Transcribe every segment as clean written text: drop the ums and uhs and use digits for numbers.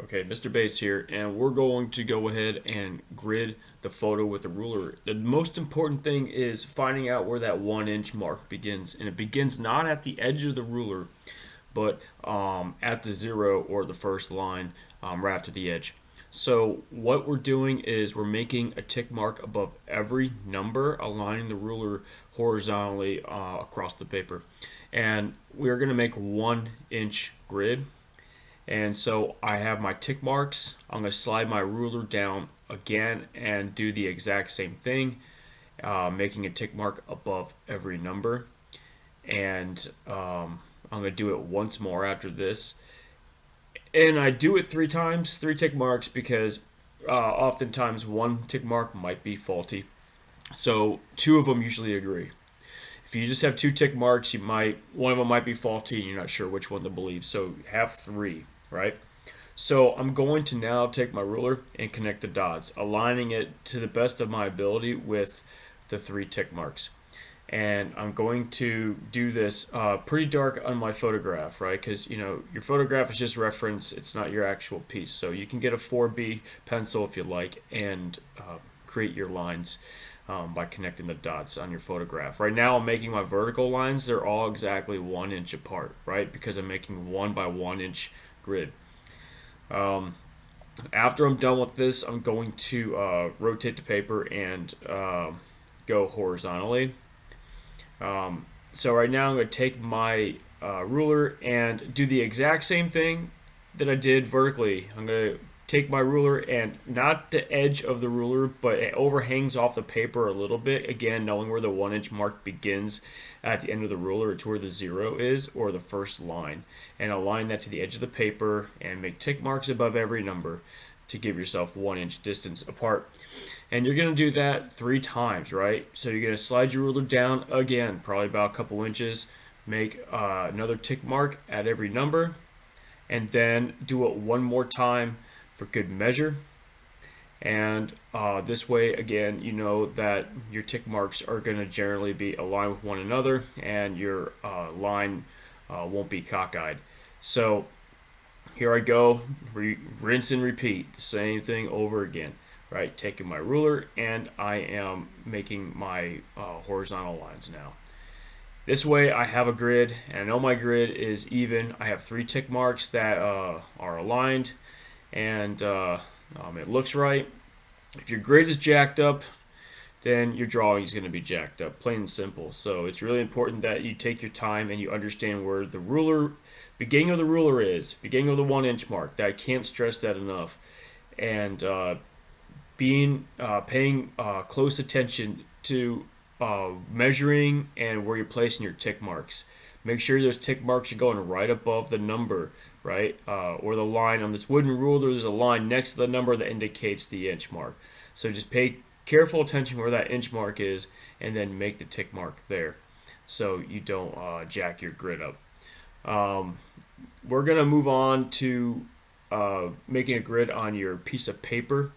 Okay, Mr. Bass here, and we're going to go ahead and grid the photo with the ruler. The most important thing is finding out where that 1 inch mark begins, and it begins not at the edge of the ruler, but at the zero or the first line right after the edge. So what we're doing is we're making a tick mark above every number, aligning the ruler horizontally across the paper, and we're going to make 1 inch grid. And so I have my tick marks. I'm going to slide my ruler down again and do the exact same thing, making a tick mark above every number. And I'm going to do it once more after this. And I do it 3 times, 3 tick marks, because oftentimes one tick mark might be faulty. So two of them usually agree. If you just have 2 tick marks, you might one of them might be faulty and you're not sure which one to believe. So have three, right? So I'm going to now take my ruler and connect the dots, aligning it to the best of my ability with the 3 tick marks. And I'm going to do this pretty dark on my photograph, right? Because your photograph is just reference; it's not your actual piece. So you can get a 4B pencil if you like, and create your lines by connecting the dots on your photograph. Right now, I'm making my vertical lines; they're all exactly 1 inch apart, right? Because I'm making 1 by 1 inch grid. Um, After I'm done with this, I'm going to rotate the paper and go horizontally. So right now I'm going to take my ruler and do the exact same thing that I did vertically. I'm going to take my ruler and not the edge of the ruler, but it overhangs off the paper a little bit. Again, knowing where the 1 inch mark begins at the end of the ruler, it's where the zero is or the first line. And align that to the edge of the paper and make tick marks above every number to give yourself 1 inch distance apart. And you're going to do that 3 times, right? So you're going to slide your ruler down again, probably about a couple inches, make another tick mark at every number, and then do it one more time for good measure. And this way, again, you know that your tick marks are going to generally be aligned with one another and your line won't be cockeyed. So here I go, rinse and repeat the same thing over again, right? Taking my ruler and I am making my horizontal lines now. This way I have a grid and I know my grid is even. I have 3 tick marks that are aligned and it looks right. If your grid is jacked up, then your drawing is going to be jacked up, plain and simple. So it's really important that you take your time and you understand where the ruler, beginning of the ruler is, beginning of the 1 inch mark. That I can't stress that enough. And paying close attention to measuring and where you're placing your tick marks. Make sure those tick marks are going right above the number, right? Or the line on this wooden ruler, there's a line next to the number that indicates the inch mark. So just pay careful attention where that inch mark is and then make the tick mark there so you don't jack your grid up. We're going to move on to making a grid on your piece of paper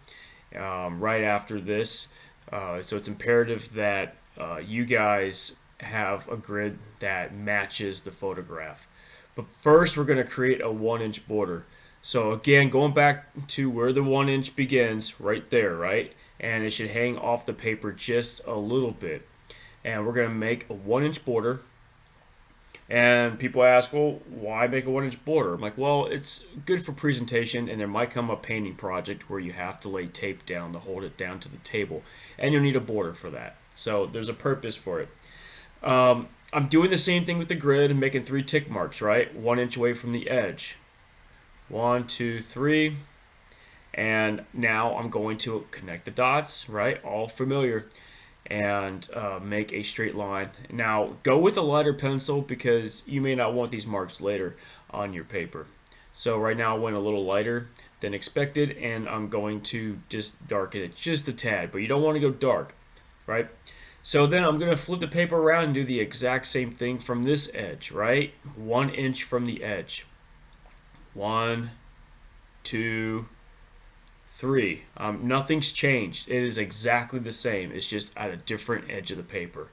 right after this. So it's imperative that you guys have a grid that matches the photograph. But first, we're going to create a 1 inch border. So again, going back to where the 1 inch begins, right there, right? And it should hang off the paper just a little bit. And we're going to make a 1 inch border. And people ask, well, why make a 1 inch border? I'm like, well, it's good for presentation, and there might come a painting project where you have to lay tape down to hold it down to the table, and you'll need a border for that. So there's a purpose for it. I'm doing the same thing with the grid and making 3 tick marks, right? 1 inch away from the edge. 1, 2, 3. And now I'm going to connect the dots, right? All familiar. And make a straight line. Now go with a lighter pencil because you may not want these marks later on your paper. So right now I went a little lighter than expected and I'm going to just darken it just a tad, but you don't want to go dark, right? So then I'm going to flip the paper around and do the exact same thing from this edge, right? 1 inch from the edge. 1, 2, 3. Nothing's changed. It is exactly the same. It's just at a different edge of the paper,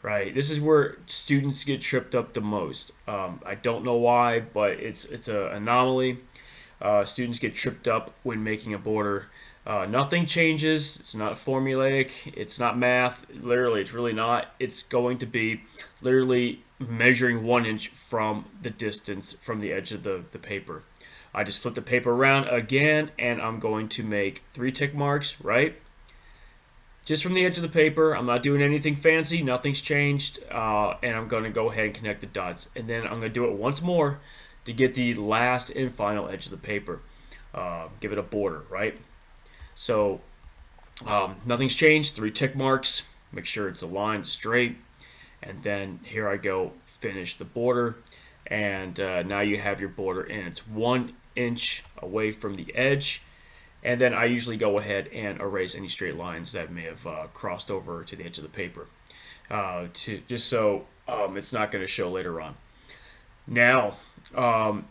right? This is where students get tripped up the most. I don't know why, but it's an anomaly. Students get tripped up when making a border. Nothing changes. It's not formulaic. It's not math. Literally, it's really not. It's going to be literally measuring 1 inch from the distance from the edge of the paper. I just flip the paper around again, and I'm going to make 3 tick marks, right? Just from the edge of the paper. I'm not doing anything fancy. Nothing's changed. And I'm going to go ahead and connect the dots. And then I'm going to do it once more to get the last and final edge of the paper. Give it a border, right? So nothing's changed. 3 tick marks. Make sure it's aligned straight. And then here I go, finish the border. And now you have your border, and it's 1 inch away from the edge. And then I usually go ahead and erase any straight lines that may have crossed over to the edge of the paper, just so it's not going to show later on. Now I'm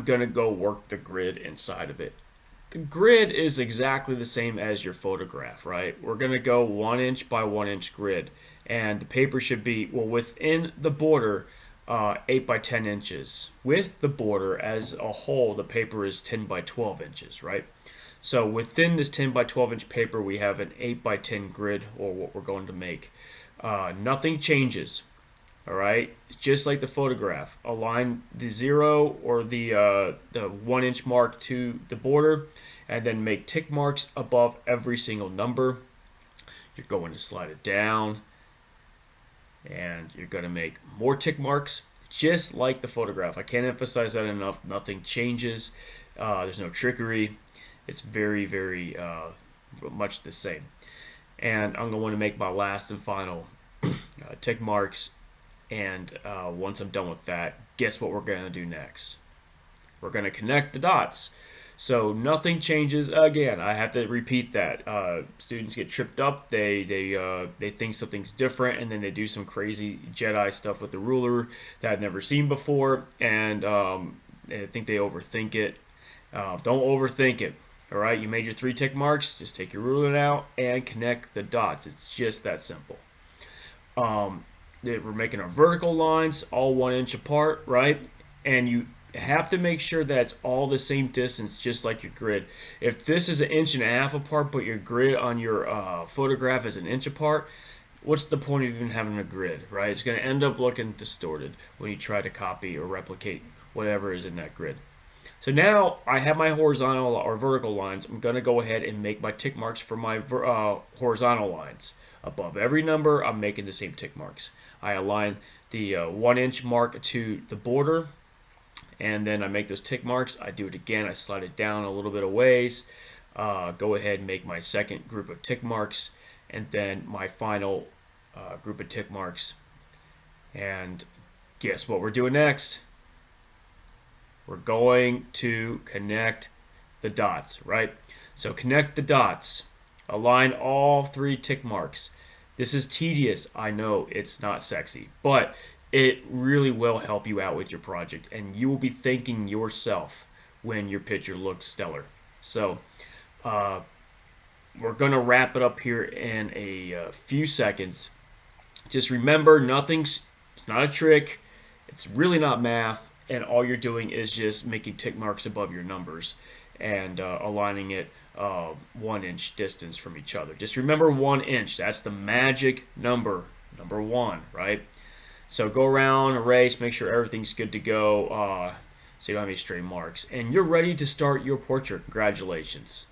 going to go work the grid inside of it. The grid is exactly the same as your photograph, right? We're going to go 1 inch by 1 inch grid, and the paper should be, well, within the border, 8 by 10 inches. With the border as a whole, the paper is 10 by 12 inches, right? So within this 10 by 12 inch paper, we have an 8 by 10 grid, or what we're going to make. Nothing changes, all right? Just like the photograph. Align the 0 or the 1 inch mark to the border, and then make tick marks above every single number. You're going to slide it down, and you're going to make more tick marks, just like the photograph. I can't emphasize that enough. Nothing changes. There's no trickery. It's very, very much the same. And I'm going to make my last and final tick marks. And once I'm done with that, guess what we're going to do next? We're going to connect the dots. So nothing changes. Again, I have to repeat that. Students get tripped up. They think something's different, and then they do some crazy Jedi stuff with the ruler that I've never seen before, and I think they overthink it. Don't overthink it. All right, you made your 3 tick marks. Just take your ruler out and connect the dots. It's just that simple. We're making our vertical lines all 1 inch apart, right? And you have to make sure that it's all the same distance, just like your grid. If this is 1.5 inches apart, but your grid on your photograph is 1 inch apart, what's the point of even having a grid, right? It's going to end up looking distorted when you try to copy or replicate whatever is in that grid. So now I have my horizontal or vertical lines. I'm going to go ahead and make my tick marks for my horizontal lines. Above every number, I'm making the same tick marks. I align the 1 inch mark to the border, and then I make those tick marks. I do it again. I slide it down a little bit of ways. Go ahead and make my second group of tick marks, and then my final group of tick marks. And guess what we're doing next? We're going to connect the dots, right? So connect the dots. Align all 3 tick marks. This is tedious. I know it's not sexy, but it really will help you out with your project, and you will be thanking yourself when your picture looks stellar. So we're going to wrap it up here in a few seconds. Just remember, it's not a trick. It's really not math. And all you're doing is just making tick marks above your numbers and aligning it 1 inch distance from each other. Just remember 1 inch. That's the magic number 1, right? So go around, erase, make sure everything's good to go so you don't have any stray marks. And you're ready to start your portrait. Congratulations.